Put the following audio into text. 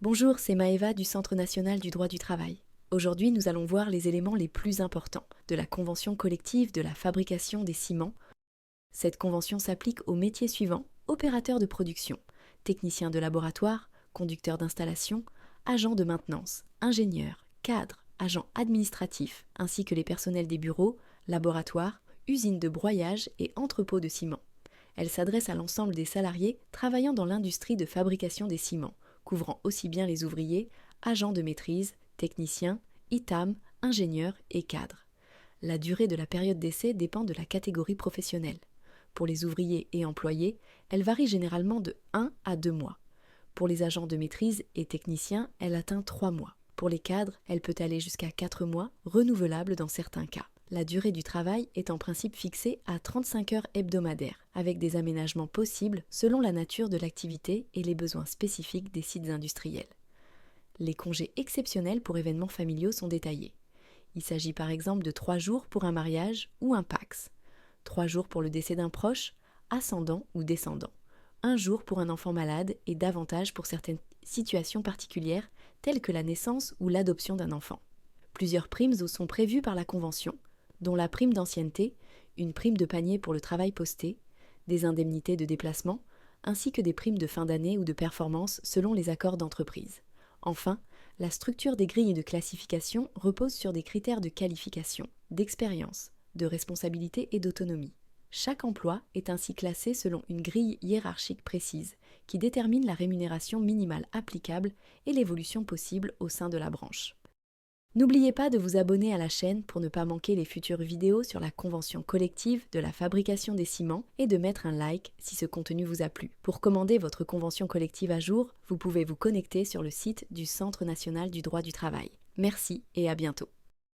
Bonjour, c'est Maëva du Centre national du droit du travail. Aujourd'hui, nous allons voir les éléments les plus importants de la convention collective de la fabrication des ciments. Cette convention s'applique aux métiers suivants: opérateurs de production, techniciens de laboratoire, conducteurs d'installation, agents de maintenance, ingénieurs, cadres, agents administratifs, ainsi que les personnels des bureaux, laboratoires, usines de broyage et entrepôts de ciment. Elle s'adresse à l'ensemble des salariés travaillant dans l'industrie de fabrication des ciments, couvrant aussi bien les ouvriers, agents de maîtrise, techniciens, ITAM, ingénieurs et cadres. La durée de la période d'essai dépend de la catégorie professionnelle. Pour les ouvriers et employés, elle varie généralement de 1 à 2 mois. Pour les agents de maîtrise et techniciens, elle atteint 3 mois. Pour les cadres, elle peut aller jusqu'à 4 mois, renouvelable dans certains cas. La durée du travail est en principe fixée à 35 heures hebdomadaires, avec des aménagements possibles selon la nature de l'activité et les besoins spécifiques des sites industriels. Les congés exceptionnels pour événements familiaux sont détaillés. Il s'agit par exemple de 3 jours pour un mariage ou un PACS, 3 jours pour le décès d'un proche, ascendant ou descendant, 1 jour pour un enfant malade et davantage pour certaines situations particulières telles que la naissance ou l'adoption d'un enfant. Plusieurs primes sont prévues par la Convention, dont la prime d'ancienneté, une prime de panier pour le travail posté, des indemnités de déplacement, ainsi que des primes de fin d'année ou de performance selon les accords d'entreprise. Enfin, la structure des grilles de classification repose sur des critères de qualification, d'expérience, de responsabilité et d'autonomie. Chaque emploi est ainsi classé selon une grille hiérarchique précise qui détermine la rémunération minimale applicable et l'évolution possible au sein de la branche. N'oubliez pas de vous abonner à la chaîne pour ne pas manquer les futures vidéos sur la convention collective de la fabrication des ciments et de mettre un like si ce contenu vous a plu. Pour commander votre convention collective à jour, vous pouvez vous connecter sur le site du Centre national du droit du travail. Merci et à bientôt.